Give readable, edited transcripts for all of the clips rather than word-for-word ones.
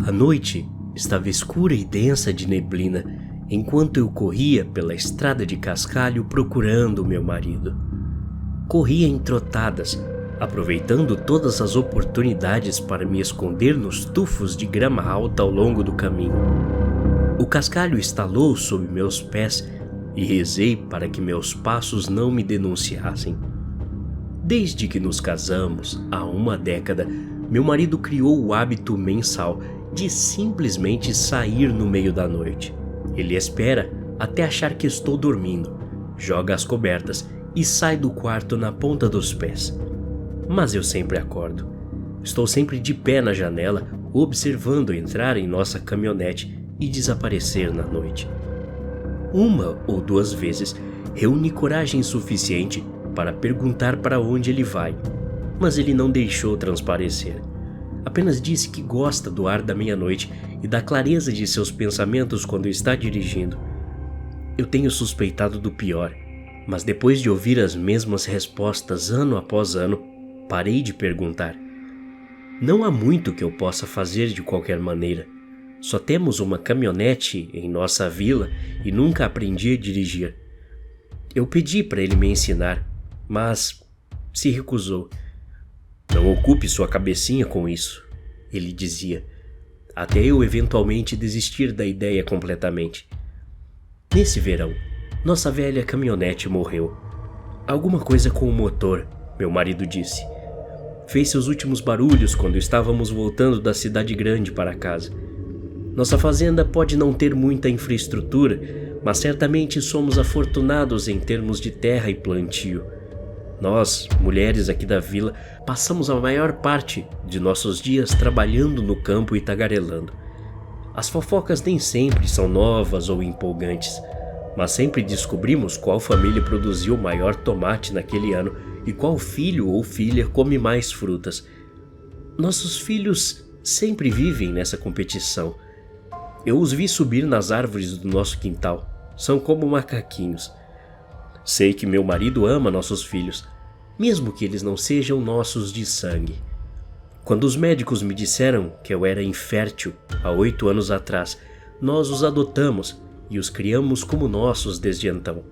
A noite estava escura e densa de neblina enquanto eu corria pela estrada de cascalho procurando meu marido. Corria em trotadas, aproveitando todas as oportunidades para me esconder nos tufos de grama alta ao longo do caminho. O cascalho estalou sob meus pés e rezei para que meus passos não me denunciassem. Desde que nos casamos, há uma década, meu marido criou o hábito mensal de simplesmente sair no meio da noite. Ele espera até achar que estou dormindo, joga as cobertas e sai do quarto na ponta dos pés. Mas eu sempre acordo. Estou sempre de pé na janela, observando entrar em nossa caminhonete e desaparecer na noite. Uma ou duas vezes reuni coragem suficiente para perguntar para onde ele vai, mas ele não deixou transparecer. Apenas disse que gosta do ar da meia-noite e da clareza de seus pensamentos quando está dirigindo. Eu tenho suspeitado do pior, mas depois de ouvir as mesmas respostas ano após ano, parei de perguntar. Não há muito que eu possa fazer de qualquer maneira. Só temos uma caminhonete em nossa vila e nunca aprendi a dirigir. Eu pedi para ele me ensinar, mas se recusou. Não ocupe sua cabecinha com isso, ele dizia, até eu eventualmente desistir da ideia completamente. Nesse verão, nossa velha caminhonete morreu. Alguma coisa com o motor, meu marido disse. Fez seus últimos barulhos quando estávamos voltando da cidade grande para casa. Nossa fazenda pode não ter muita infraestrutura, mas certamente somos afortunados em termos de terra e plantio. Nós, mulheres aqui da vila, passamos a maior parte de nossos dias trabalhando no campo e tagarelando. As fofocas nem sempre são novas ou empolgantes, mas sempre descobrimos qual família produziu o maior tomate naquele ano e qual filho ou filha come mais frutas. Nossos filhos sempre vivem nessa competição. Eu os vi subir nas árvores do nosso quintal. São como macaquinhos. Sei que meu marido ama nossos filhos, mesmo que eles não sejam nossos de sangue. Quando os médicos me disseram que eu era infértil há 8 anos atrás, nós os adotamos e os criamos como nossos desde então.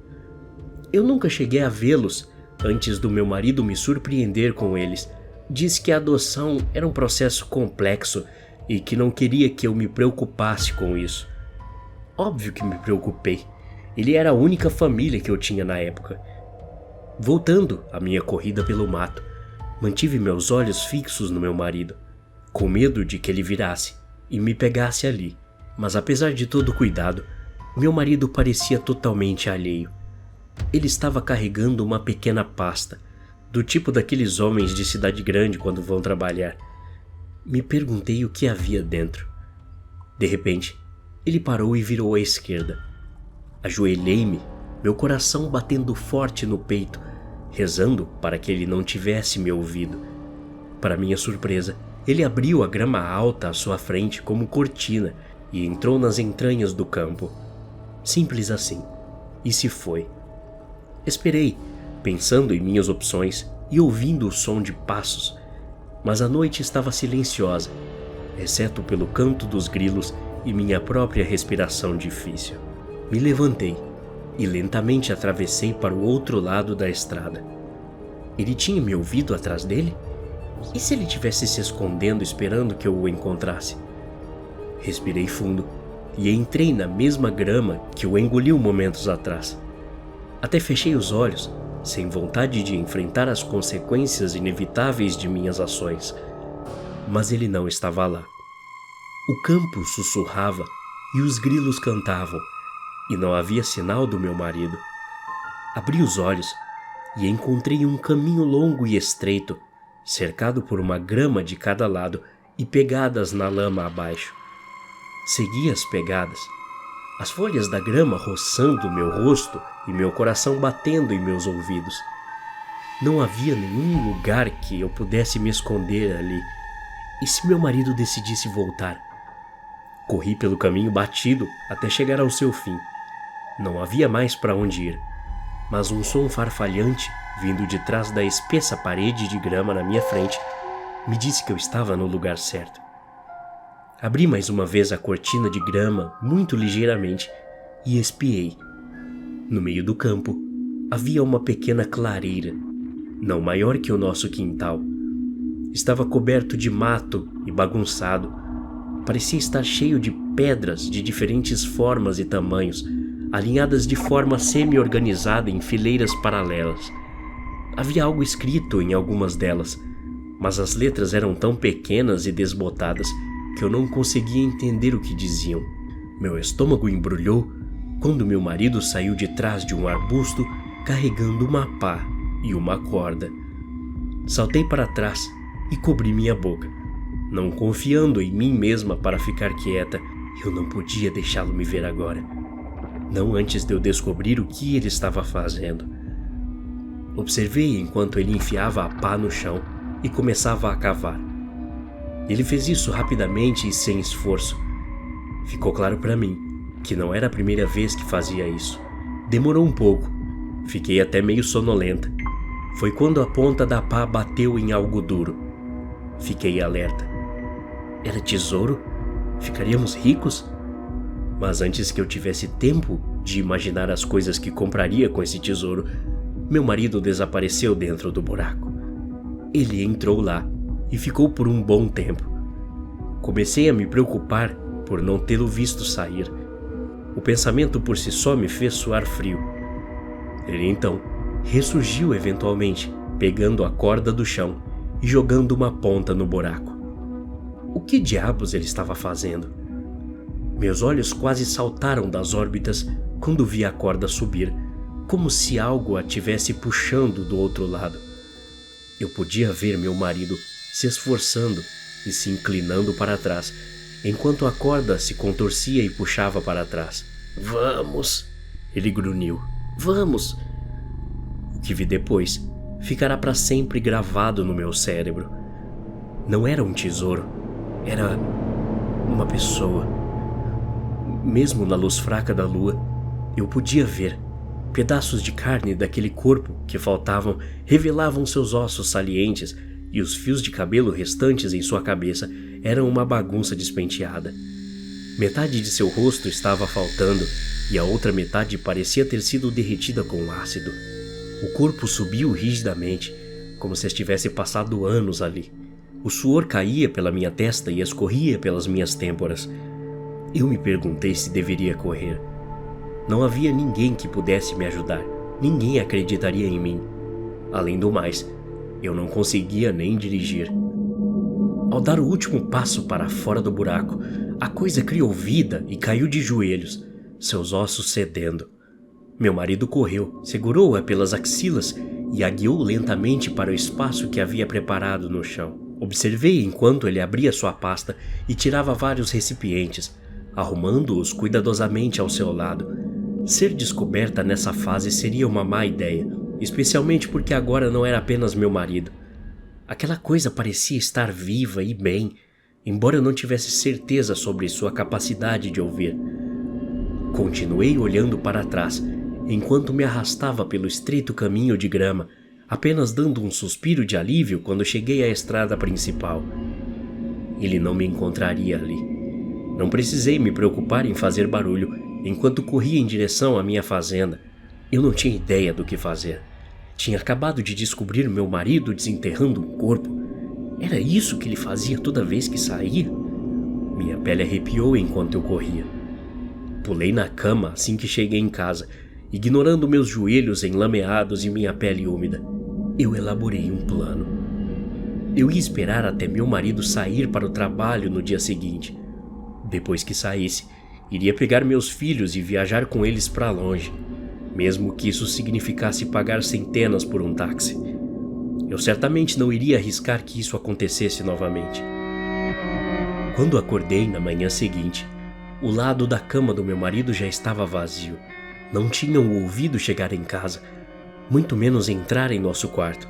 Eu nunca cheguei a vê-los antes do meu marido me surpreender com eles. Disse que a adoção era um processo complexo e que não queria que eu me preocupasse com isso. Óbvio que me preocupei. Ele era a única família que eu tinha na época. Voltando à minha corrida pelo mato, mantive meus olhos fixos no meu marido, com medo de que ele virasse e me pegasse ali. Mas apesar de todo o cuidado, meu marido parecia totalmente alheio. Ele estava carregando uma pequena pasta, do tipo daqueles homens de cidade grande quando vão trabalhar. Me perguntei o que havia dentro. De repente, ele parou e virou à esquerda. Ajoelhei-me, meu coração batendo forte no peito, rezando para que ele não tivesse me ouvido. Para minha surpresa, ele abriu a grama alta à sua frente como cortina e entrou nas entranhas do campo. Simples assim. E se foi. Esperei, pensando em minhas opções e ouvindo o som de passos, mas a noite estava silenciosa, exceto pelo canto dos grilos e minha própria respiração difícil. Me levantei e lentamente atravessei para o outro lado da estrada. Ele tinha me ouvido atrás dele? E se ele tivesse se escondendo esperando que eu o encontrasse? Respirei fundo e entrei na mesma grama que o engoliu momentos atrás. Até fechei os olhos, sem vontade de enfrentar as consequências inevitáveis de minhas ações. Mas ele não estava lá. O campo sussurrava e os grilos cantavam, e não havia sinal do meu marido. Abri os olhos e encontrei um caminho longo e estreito, cercado por uma grama de cada lado e pegadas na lama abaixo. Segui as pegadas, as folhas da grama roçando meu rosto e meu coração batendo em meus ouvidos. Não havia nenhum lugar que eu pudesse me esconder ali. E se meu marido decidisse voltar? Corri pelo caminho batido até chegar ao seu fim. Não havia mais para onde ir, mas um som farfalhante, vindo de trás da espessa parede de grama na minha frente, me disse que eu estava no lugar certo. Abri mais uma vez a cortina de grama muito ligeiramente e espiei. No meio do campo havia uma pequena clareira, não maior que o nosso quintal. Estava coberto de mato e bagunçado. Parecia estar cheio de pedras de diferentes formas e tamanhos, alinhadas de forma semi-organizada em fileiras paralelas. Havia algo escrito em algumas delas, mas as letras eram tão pequenas e desbotadas que eu não conseguia entender o que diziam. Meu estômago embrulhou quando meu marido saiu de trás de um arbusto carregando uma pá e uma corda. Saltei para trás e cobri minha boca, não confiando em mim mesma para ficar quieta. Eu não podia deixá-lo me ver agora, não antes de eu descobrir o que ele estava fazendo. Observei enquanto ele enfiava a pá no chão e começava a cavar. Ele fez isso rapidamente e sem esforço. Ficou claro para mim que não era a primeira vez que fazia isso. Demorou um pouco, fiquei até meio sonolenta. Foi quando a ponta da pá bateu em algo duro. Fiquei alerta. Era tesouro? Ficaríamos ricos? Mas antes que eu tivesse tempo de imaginar as coisas que compraria com esse tesouro, meu marido desapareceu dentro do buraco. Ele entrou lá e ficou por um bom tempo. Comecei a me preocupar por não tê-lo visto sair. O pensamento por si só me fez suar frio. Ele então ressurgiu eventualmente, pegando a corda do chão e jogando uma ponta no buraco. O que diabos ele estava fazendo? Meus olhos quase saltaram das órbitas quando vi a corda subir, como se algo a tivesse puxando do outro lado. Eu podia ver meu marido se esforçando e se inclinando para trás, enquanto a corda se contorcia e puxava para trás. "Vamos!" ele grunhiu. "Vamos!" O que vi depois ficará para sempre gravado no meu cérebro. Não era um tesouro, era uma pessoa. Mesmo na luz fraca da lua, eu podia ver. Pedaços de carne daquele corpo que faltavam revelavam seus ossos salientes, e os fios de cabelo restantes em sua cabeça eram uma bagunça despenteada. Metade de seu rosto estava faltando e a outra metade parecia ter sido derretida com ácido. O corpo subiu rigidamente, como se estivesse passado anos ali. O suor caía pela minha testa e escorria pelas minhas têmporas. Eu me perguntei se deveria correr. Não havia ninguém que pudesse me ajudar, ninguém acreditaria em mim. Além do mais, eu não conseguia nem dirigir. Ao dar o último passo para fora do buraco, a coisa criou vida e caiu de joelhos, seus ossos cedendo. Meu marido correu, segurou-a pelas axilas e a guiou lentamente para o espaço que havia preparado no chão. Observei enquanto ele abria sua pasta e tirava vários recipientes, arrumando-os cuidadosamente ao seu lado. Ser descoberta nessa fase seria uma má ideia, especialmente porque agora não era apenas meu marido. Aquela coisa parecia estar viva e bem, embora eu não tivesse certeza sobre sua capacidade de ouvir. Continuei olhando para trás, enquanto me arrastava pelo estreito caminho de grama, apenas dando um suspiro de alívio quando cheguei à estrada principal. Ele não me encontraria ali. Não precisei me preocupar em fazer barulho enquanto corria em direção à minha fazenda. Eu não tinha ideia do que fazer. Tinha acabado de descobrir meu marido desenterrando um corpo. Era isso que ele fazia toda vez que saía? Minha pele arrepiou enquanto eu corria. Pulei na cama assim que cheguei em casa, ignorando meus joelhos enlameados e minha pele úmida. Eu elaborei um plano. Eu ia esperar até meu marido sair para o trabalho no dia seguinte. Depois que saísse, iria pegar meus filhos e viajar com eles para longe, mesmo que isso significasse pagar centenas por um táxi. Eu certamente não iria arriscar que isso acontecesse novamente. Quando acordei na manhã seguinte, o lado da cama do meu marido já estava vazio. Não tinham o ouvido chegar em casa, muito menos entrar em nosso quarto.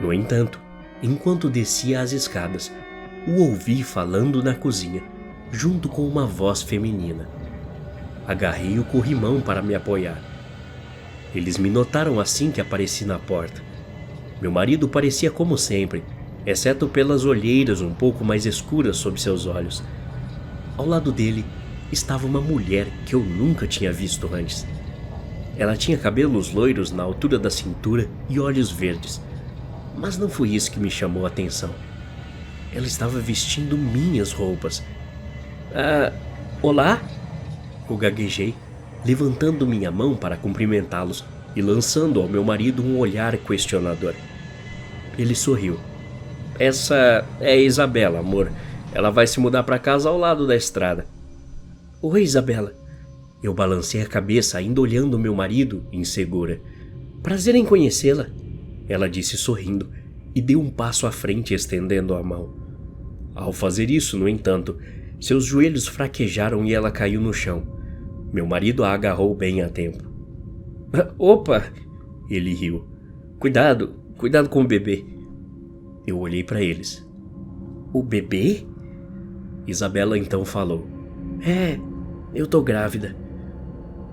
No entanto, enquanto descia as escadas, o ouvi falando na cozinha, junto com uma voz feminina. Agarrei o corrimão para me apoiar. Eles me notaram assim que apareci na porta. Meu marido parecia como sempre, exceto pelas olheiras um pouco mais escuras sob seus olhos. Ao lado dele estava uma mulher que eu nunca tinha visto antes. Ela tinha cabelos loiros na altura da cintura e olhos verdes, mas não foi isso que me chamou a atenção. Ela estava vestindo minhas roupas. Olá? Eu gaguejei, levantando minha mão para cumprimentá-los e lançando ao meu marido um olhar questionador. Ele sorriu. Essa é a Isabela, amor. Ela vai se mudar para casa ao lado da estrada. Oi, Isabela. Eu balancei a cabeça, ainda olhando meu marido, insegura. Prazer em conhecê-la, ela disse sorrindo e deu um passo à frente estendendo a mão. Ao fazer isso, no entanto, seus joelhos fraquejaram e ela caiu no chão. Meu marido a agarrou bem a tempo. Opa! Ele riu. Cuidado com o bebê. Eu olhei para eles. O bebê? Isabela então falou. Eu tô grávida.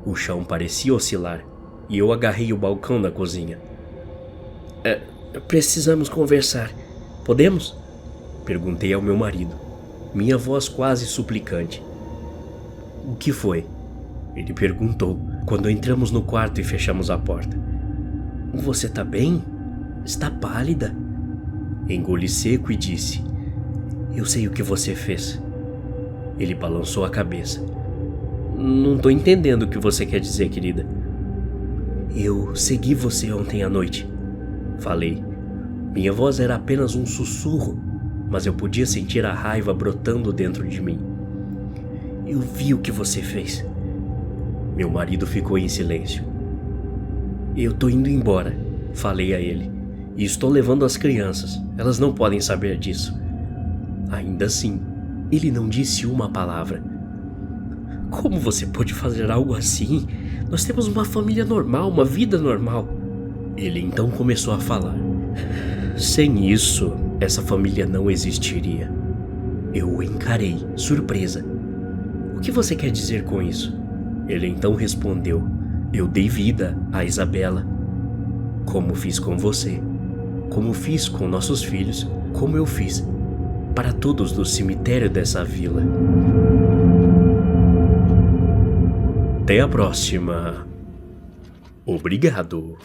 O chão parecia oscilar e eu agarrei o balcão da cozinha. Precisamos conversar. Podemos? Perguntei ao meu marido, minha voz quase suplicante. O que foi? Ele perguntou quando entramos no quarto e fechamos a porta. Você tá bem? Está pálida? Engoli seco e disse. Eu sei o que você fez. Ele balançou a cabeça. Não tô entendendo o que você quer dizer, querida. Eu segui você ontem à noite. Falei. Minha voz era apenas um sussurro, mas eu podia sentir a raiva brotando dentro de mim. Eu vi o que você fez. Meu marido ficou em silêncio. Eu tô indo embora, falei a ele. E estou levando as crianças. Elas não podem saber disso. Ainda assim, ele não disse uma palavra. Como você pode fazer algo assim? Nós temos uma família normal, uma vida normal. Ele então começou a falar. Sem isso, essa família não existiria. Eu o encarei, surpresa. O que você quer dizer com isso? Ele então respondeu. Eu dei vida a Isabela. Como fiz com você. Como fiz com nossos filhos. Como eu fiz para todos do cemitério dessa vila. Até a próxima. Obrigado.